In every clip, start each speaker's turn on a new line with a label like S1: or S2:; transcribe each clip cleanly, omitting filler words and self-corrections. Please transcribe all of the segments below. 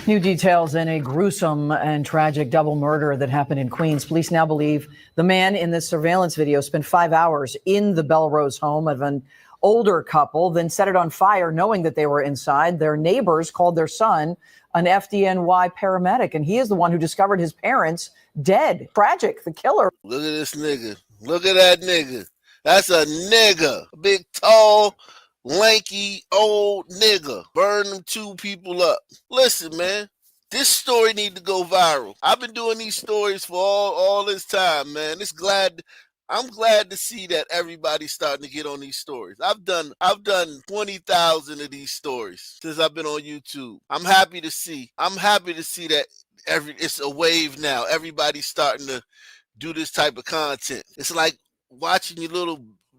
S1: New details in a gruesome and tragic double murder that happened in Queens. Police now believe the man in this surveillance video spent 5 hours in the Belrose home of an older couple, then set it on fire knowing that they were inside. Their neighbors called their son an FDNY paramedic, and he is the one who discovered his parents dead. Tragic. The killer.
S2: Look at this nigga. Look at that nigga. That's a nigga. A big, tall, lanky, old nigga. Burn them two people up. Listen, man. This story need to go viral. I've been doing these stories for all this time, man. I'm glad to see that everybody's starting to get on these stories. I've done 20,000 of these stories since I've been on YouTube. I'm happy to see that it's a wave now. Everybody's starting to do this type of content. It's like watching your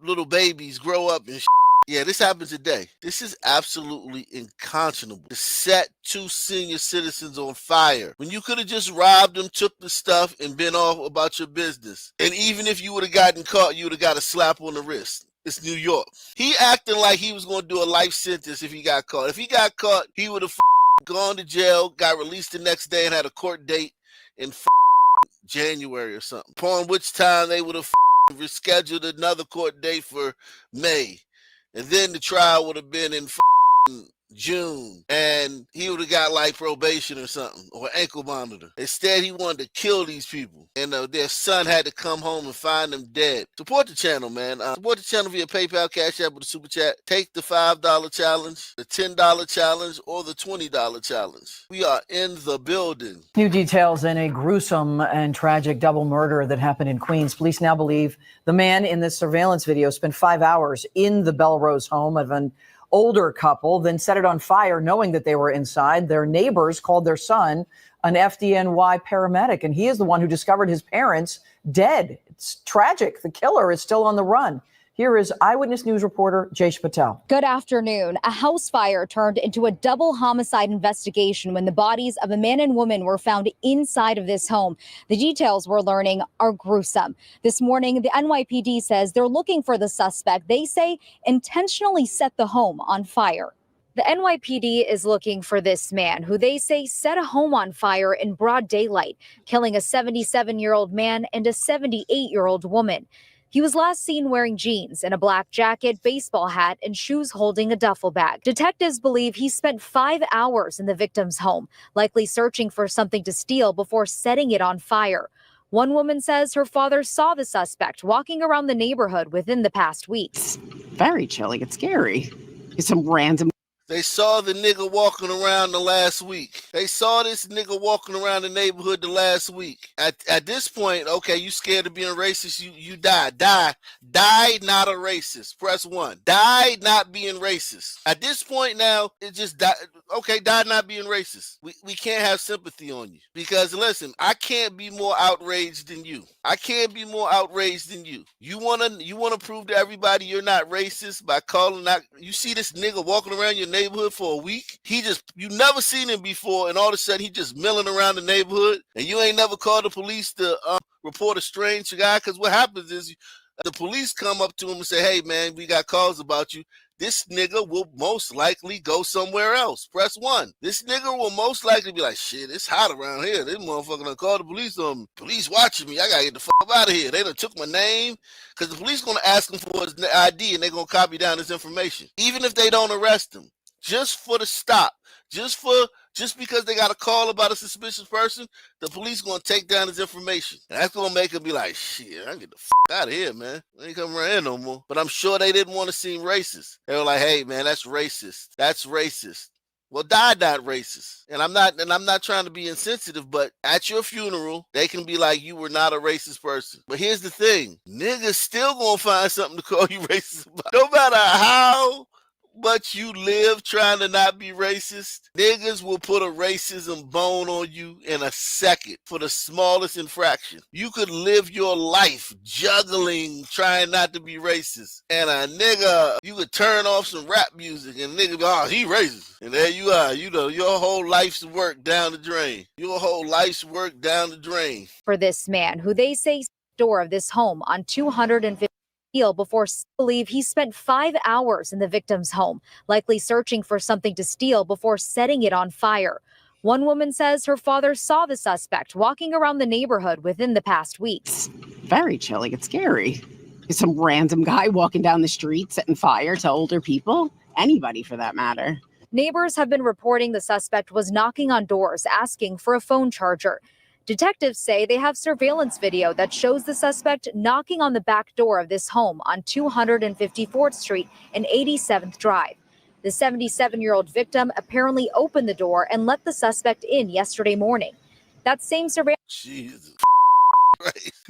S2: little babies grow up and shit. Yeah, this happens today. This is absolutely unconscionable. To set two senior citizens on fire when you could have just robbed them, took the stuff, and been off about your business. And even if you would have gotten caught, you would have got a slap on the wrist. It's New York. He acting like he was going to do a life sentence if he got caught. If he got caught, he would have gone to jail, got released the next day, and had a court date in January or something. Upon which time they would have rescheduled another court date for May. And then the trial would have been in June, and he would have got like probation or something, or ankle monitor. Instead, he wanted to kill these people, and their son had to come home and find them dead. Support the channel, man. Support the channel via PayPal, Cash App, with a super chat. Take the $5 challenge, the $10 challenge, or the $20 challenge. We are in the building.
S1: New details in a gruesome and tragic double murder that happened in Queens. Police now believe the man in this surveillance video spent 5 hours in the Belrose home of an older couple, then set it on fire knowing that they were inside. Their neighbors called their son an FDNY paramedic, and he is the one who discovered his parents dead. It's tragic. The killer is still on the run. Here is Eyewitness News reporter Jaysha Patel.
S3: Good afternoon. A house fire turned into a double homicide investigation when the bodies of a man and woman were found inside of this home. The details we're learning are gruesome. This morning, the NYPD says they're looking for the suspect they say intentionally set the home on fire. The NYPD is looking for this man who they say set a home on fire in broad daylight, killing a 77-year-old man and a 78-year-old woman. He was last seen wearing jeans and a black jacket, baseball hat, and shoes holding a duffel bag. Detectives believe he spent 5 hours in the victim's home, likely searching for something to steal before setting it on fire. One woman says her father saw the suspect walking around the neighborhood within the past weeks.
S4: Very chilling. It's scary. It's some random.
S2: They saw the nigga walking around the last week. They saw this nigga walking around the neighborhood the last week. At this point, okay, you scared of being racist, you die. Die not a racist. Press 1. Die not being racist. At this point now, it just die. Okay, die not being racist. We can't have sympathy on you. Because listen, I can't be more outraged than you. I can't be more outraged than you. You wanna prove to everybody you're not racist by calling out. You see this nigga walking around your neighborhood for a week. You never seen him before, and all of a sudden he just milling around the neighborhood, and you ain't never called the police to report a strange guy. Because what happens is the police come up to him and say, "Hey man, we got calls about you." This nigga will most likely go somewhere else. Press 1. This nigga will most likely be like, "Shit, it's hot around here. This motherfucker done called the police on me. Police watching me. I gotta get the fuck out of here. They done took my name." Because the police gonna ask him for his ID, and they gonna copy down his information. Even if they don't arrest him. Just for the stop, just because they got a call about a suspicious person, the police gonna take down his information. And that's gonna make him be like, "Shit, I can get the fuck out of here, man. I ain't coming around here no more." But I'm sure they didn't want to seem racist. They were like, "Hey, man, that's racist. That's racist." Well, die not racist. And I'm not trying to be insensitive, but at your funeral, they can be like, "You were not a racist person." But here's the thing: niggas still gonna find something to call you racist about. No matter how but you live trying to not be racist, niggas will put a racism bone on you in a second for the smallest infraction. You could live your life juggling trying not to be racist, and a nigga, you could turn off some rap music and nigga be, "Oh, he racist." And there you are, your whole life's work down the drain. Your whole life's work down the drain.
S3: For this man, who they say door of this home on 250 before believe he spent 5 hours in the victim's home, likely searching for something to steal before setting it on fire. One woman says her father saw the suspect walking around the neighborhood within the past week.
S4: It's very chilling. It's scary. Some random guy walking down the street setting fire to older people. Anybody for that matter.
S3: Neighbors have been reporting the suspect was knocking on doors asking for a phone charger. Detectives say they have surveillance video that shows the suspect knocking on the back door of this home on 254th Street and 87th Drive. The 77-year-old victim apparently opened the door and let the suspect in yesterday morning. That same surveillance.
S2: Jesus Christ.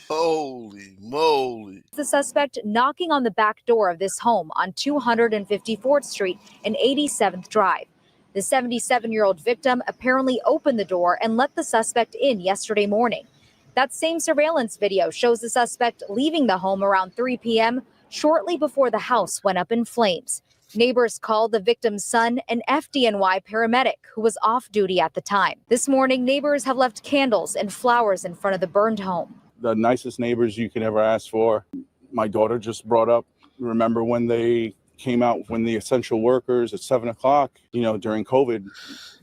S2: Holy moly.
S3: The suspect knocking on the back door of this home on 254th Street and 87th Drive. The 77-year-old victim apparently opened the door and let the suspect in yesterday morning. That same surveillance video shows the suspect leaving the home around 3 p.m. shortly before the house went up in flames. Neighbors called the victim's son an FDNY paramedic who was off duty at the time. This morning, neighbors have left candles and flowers in front of the burned home.
S5: The nicest neighbors you could ever ask for. My daughter just brought up, remember when they came out, when the essential workers at 7 o'clock, during COVID,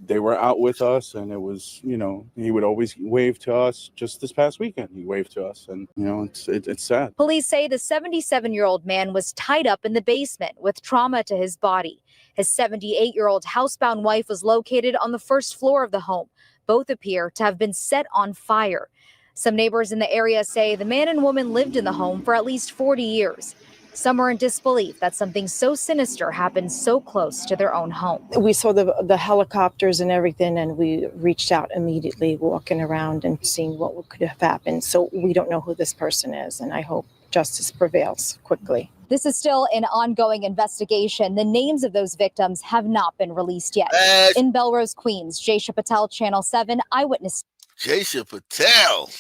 S5: they were out with us, and it was, he would always wave to us. Just this past weekend, he waved to us, and, it's sad.
S3: Police say the 77-year-old man was tied up in the basement with trauma to his body. His 78-year-old housebound wife was located on the first floor of the home. Both appear to have been set on fire. Some neighbors in the area say the man and woman lived in the home for at least 40 years. Some are in disbelief that something so sinister happened so close to their own home.
S6: We saw the helicopters and everything, and we reached out immediately, walking around and seeing what could have happened. So we don't know who this person is, and I hope justice prevails quickly.
S3: This is still an ongoing investigation. The names of those victims have not been released yet. In Belrose, Queens, Jaysha Patel, Channel 7 Eyewitness.
S2: Jaysha Patel.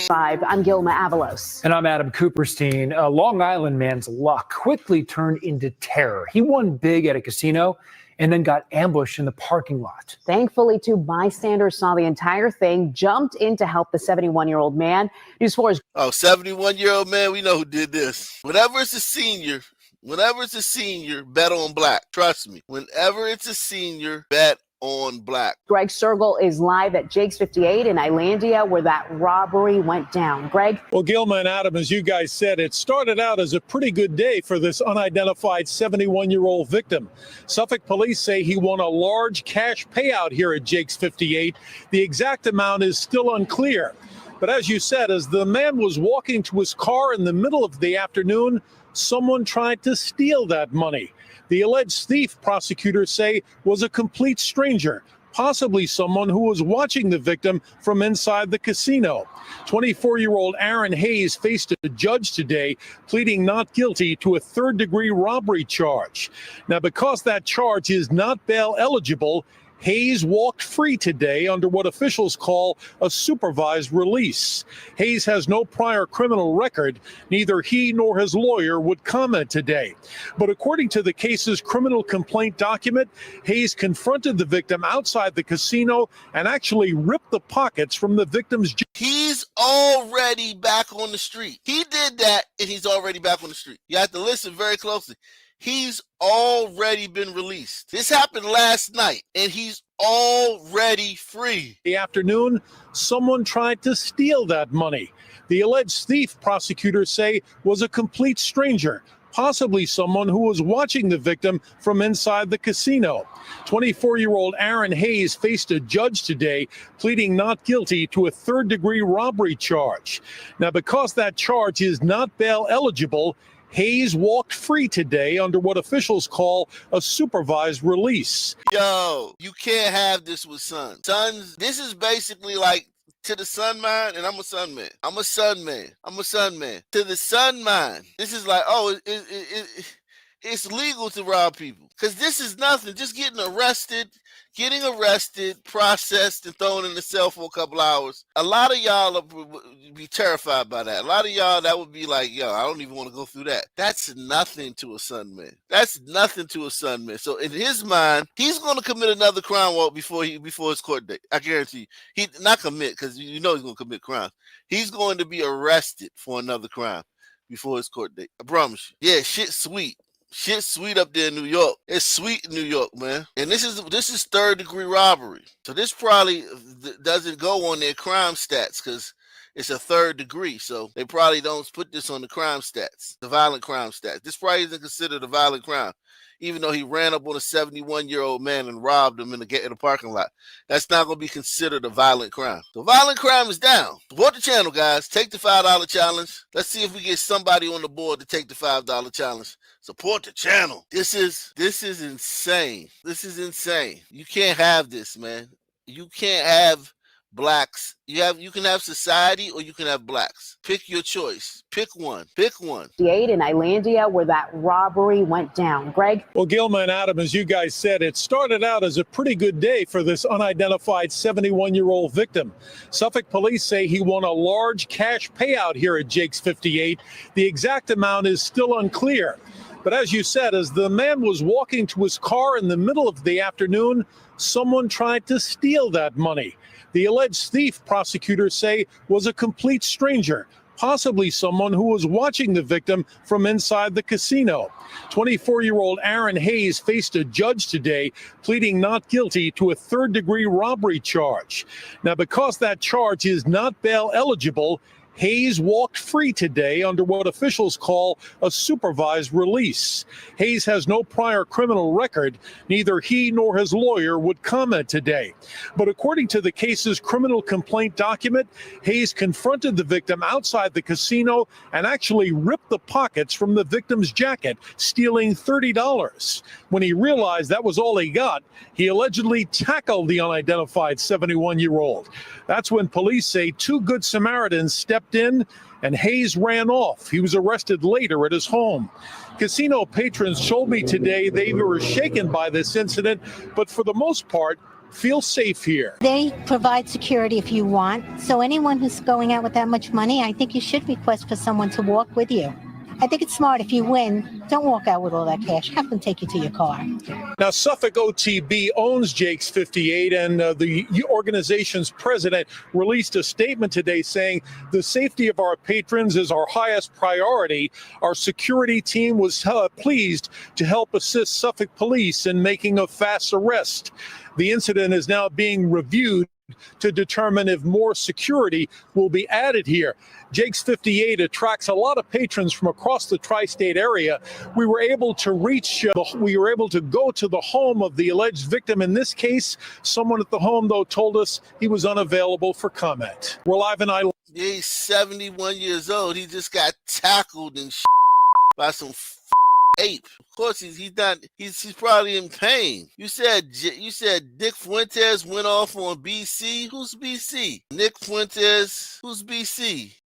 S7: I'm Gilma Avalos.
S8: And I'm Adam Cooperstein. A Long Island man's luck quickly turned into terror. He won big at a casino and then got ambushed in the parking lot.
S7: Thankfully, two bystanders saw the entire thing, jumped in to help the 71-year-old man. News 4's
S2: 71-year-old man, we know who did this. Whenever it's a senior, bet on black. Trust me. Whenever it's a senior, bet on black.
S7: Greg Sergel is live at Jake's 58 in Islandia, where that robbery went down. Greg?
S9: Well, Gilma and Adam, as you guys said, it started out as a pretty good day for this unidentified 71-year-old victim. Suffolk police say he won a large cash payout here at Jake's 58. The exact amount is still unclear. But as you said, as the man was walking to his car in the middle of the afternoon, someone tried to steal that money. The alleged thief, prosecutors say, was a complete stranger, possibly someone who was watching the victim from inside the casino. 24-year-old Aaron Hayes faced a judge today, pleading not guilty to a third-degree robbery charge. Now, because that charge is not bail eligible, Hayes walked free today under what officials call a supervised release. Hayes has no prior criminal record. Neither he nor his lawyer would comment today. But according to the case's criminal complaint document, Hayes confronted the victim outside the casino and actually ripped the pockets from the victim's.
S2: He's already back on the street. He did that, and he's already back on the street. You have to listen very closely. He's already been released. This happened last night, and he's already free.
S9: The afternoon, someone tried to steal that money. The alleged thief, prosecutors say, was a complete stranger, possibly someone who was watching the victim from inside the casino. 24-year-old Aaron Hayes faced a judge today, pleading not guilty to a third-degree robbery charge. Now, because that charge is not bail eligible, Hayes walked free today under what officials call a supervised release.
S2: Yo, you can't have this with sons. Sons, this is basically like to the son mind, and I'm a son man. I'm a son man. To the son mind, this is like, oh, it's legal to rob people. Because this is nothing. Just getting arrested, processed, and thrown in the cell for a couple hours. A lot of y'all would be terrified by that. A lot of y'all, that would be like, yo, I don't even want to go through that. That's nothing to a son man. So in his mind, he's going to commit another crime before his court date. I guarantee you. He not commit, because you know he's going to commit crimes. He's going to be arrested for another crime before his court date. I promise you. Yeah, shit's sweet. Shit's sweet up there in New York. It's sweet in New York, man. And this is third-degree robbery. So this probably doesn't go on their crime stats because it's a third degree. So they probably don't put this on the crime stats, the violent crime stats. This probably isn't considered a violent crime, even though he ran up on a 71-year-old man and robbed him in the parking lot. That's not going to be considered a violent crime. The violent crime is down. Support the channel, guys. Take the $5 challenge. Let's see if we get somebody on the board to take the $5 challenge. Support the channel. This is insane. This is insane. You can't have this, man. You can't have blacks. You can have society or you can have blacks. Pick your choice. Pick one. Pick one.
S7: In Islandia, where that robbery went down. Greg?
S9: Well, Gilma and Adam, as you guys said, it started out as a pretty good day for this unidentified 71-year-old victim. Suffolk police say he won a large cash payout here at Jake's 58. The exact amount is still unclear. But as you said, as the man was walking to his car in the middle of the afternoon, someone tried to steal that money. The alleged thief, prosecutors say, was a complete stranger, possibly someone who was watching the victim from inside the casino. 24-year-old Aaron Hayes faced a judge today, pleading not guilty to a third-degree robbery charge. Now, because that charge is not bail eligible, Hayes walked free today under what officials call a supervised release. Hayes has no prior criminal record. Neither he nor his lawyer would comment today. But according to the case's criminal complaint document, Hayes confronted the victim outside the casino and actually ripped the pockets from the victim's jacket, stealing $30. When he realized that was all he got, he allegedly tackled the unidentified 71-year-old. That's when police say two Good Samaritans stepped in and Hayes ran off. He was arrested later at his home. Casino patrons told me today they were shaken by this incident, but for the most part, feel safe here.
S10: They provide security if you want. So anyone who's going out with that much money, I think you should request for someone to walk with you. I think it's smart if you win, don't walk out with all that cash. Have them take you to your car.
S9: Now, Suffolk OTB owns Jake's 58, and the organization's president released a statement today saying the safety of our patrons is our highest priority. Our security team was pleased to help assist Suffolk police in making a fast arrest. The incident is now being reviewed to determine if more security will be added here. Jake's 58 attracts a lot of patrons from across the tri-state area. We were able to go to the home of the alleged victim. In this case, someone at the home, though, told us he was unavailable for comment. We're live in Island.
S2: He's 71 years old. He just got tackled and by some ape. Of course, he's not. He's probably in pain. You said Nick Fuentes went off on BC. Who's BC? Nick Fuentes. Who's BC?